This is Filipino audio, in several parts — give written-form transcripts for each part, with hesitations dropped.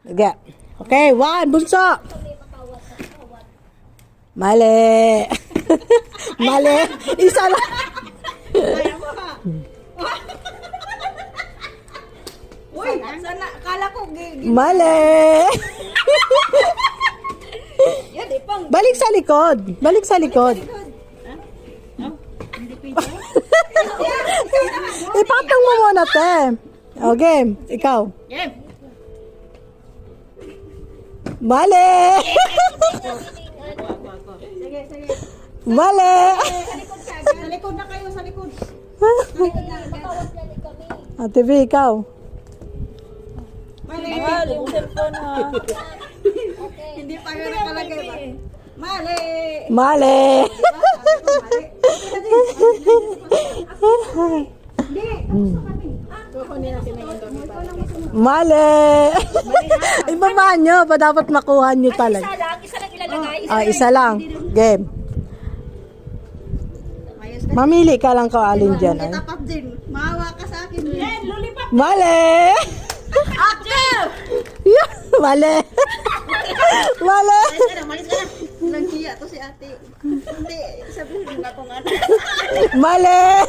Okay. Okay, 1, bunso. Mali. Mali. Isa lang. Uy, sana, akala ko, Mali. yan, ipang. Balik sa likod. Balik sa likod. Ipatong mo muna, te. Okay, ikaw. Game. Mali. Sige, sige. Mali. Sa likod na kayo, sa likod. Ate V, ikaw. Mali. Yung cellphone ha. Hindi pa yun nakalagay ba? Mali. Mali. Mali. Ibaba nyo, pa dapat makuha nyo talaga. Isa lang ilalagay. Isa lang. Game. Mamili ka lang kung alin dyan. Ay. Tapat din. Maawa ka sa akin. Yan, lollipop. Mali. Yeah, mali. Mali. Malis ka na. Langkiya to si ate. Hindi, sabihin na kung ano. Mali.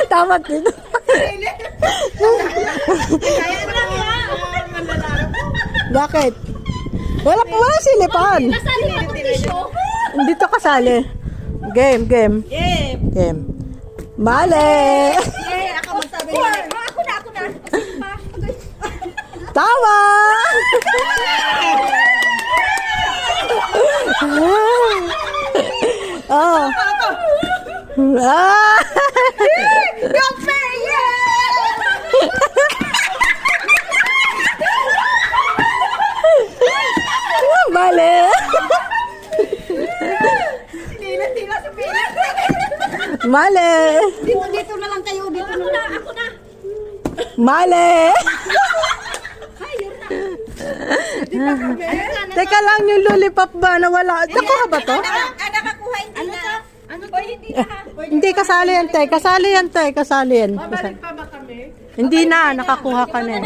Tama din. Kaya mo lang yan. Bakit? Wala silipan. Kasali pa itong tissue. Dito kasali. Game. Game. Mali. Ako magsabi niya. Ako na. Sige pa. Tama. Oh. Ah. Mali. Tila sa pilit. Mali. Dito na lang kayo. Dito na lang. Ako na. Mali. Teka lang, yung lollipop ba nawala? Nakuha ba to? Nakakuha hindi na. Ano ba hindi na ha? Hindi, kasali yan, te. Kasali yan, te. Kasali yan. Pa ba kami? Hindi na, nakakuha ka na.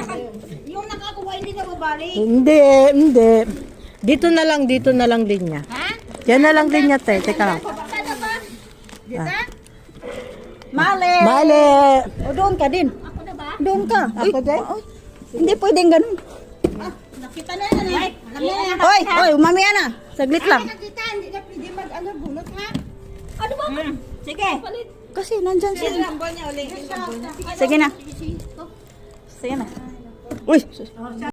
Yung nakakuha hindi na babalik. Hindi. Dito na lang linya. Ha? Yan na lang linya, te. Teka lang. Sana ba? Mali. Mali. O doon ka din. Ako na ba? Doon ka. Ako din? Hindi pwedeng ganun. Nakita na yan eh. Hoy, mamaya na. Saglit lang. Nakita, hindi na pwede mag-ano bulot ha. Ano ba? Sige. Palit. Kasi nandyan siya. Sige na. Sige na. Uy.